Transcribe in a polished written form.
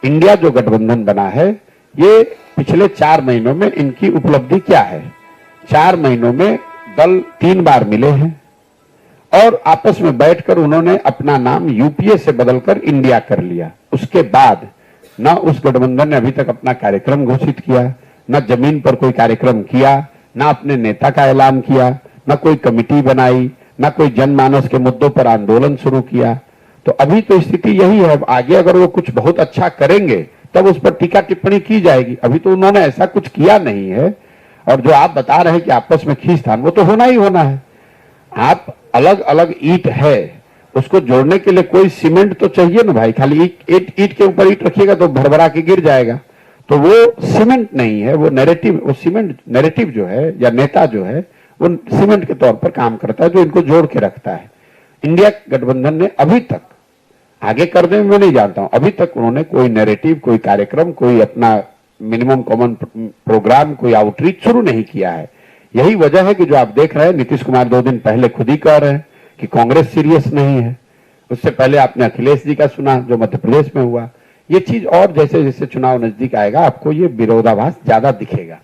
India जो गठबंधन बना है, ये पिछले 4 महीनों में इनकी उपलब्धि क्या है? 4 महीनों में दल 3 बार मिले हैं और आपस में बैठकर उन्होंने अपना नाम यूपीए से बदलकर इंडिया कर लिया। उसके बाद न उस गठबंधन ने अभी तक अपना कार्यक्रम घोषित किया, न जमीन पर कोई कार्यक्रम किया, न अपने नेता का ऐलान किया, न कोई कमिटी बनाई, न कोई जनमानस के मुद्दों पर आंदोलन शुरू किया। तो अभी तो स्थिति यही है। अब आगे अगर वो कुछ बहुत अच्छा करेंगे तब उस पर टीका टिप्पणी की जाएगी। अभी तो उन्होंने ऐसा कुछ किया नहीं है। और जो आप बता रहे हैं कि आपस में खींचतान, वो तो होना ही होना है। आप अलग अलग ईंट है, उसको जोड़ने के लिए कोई सीमेंट तो चाहिए ना भाई। खाली ईंट के ऊपर ईंट रखिएगा तो भरभरा के गिर जाएगा। तो वो सीमेंट नहीं है, वो नैरेटिव, वो सीमेंट नैरेटिव जो है या नेता जो है वो सीमेंट के तौर पर काम करता है, जो इनको जोड़ के रखता है। इंडिया गठबंधन ने अभी तक, आगे कर दे मैं नहीं जानता हूं, अभी तक उन्होंने कोई नैरेटिव, कोई कार्यक्रम, कोई अपना मिनिमम कॉमन प्रोग्राम, कोई आउटरीच शुरू नहीं किया है। यही वजह है कि जो आप देख रहे हैं, नीतीश कुमार 2 दिन पहले खुद ही कह रहे हैं कि कांग्रेस सीरियस नहीं है। उससे पहले आपने अखिलेश जी का सुना जो मध्य प्रदेश में हुआ। ये चीज और जैसे जैसे चुनाव नजदीक आएगा आपको ये विरोधाभास ज्यादा दिखेगा।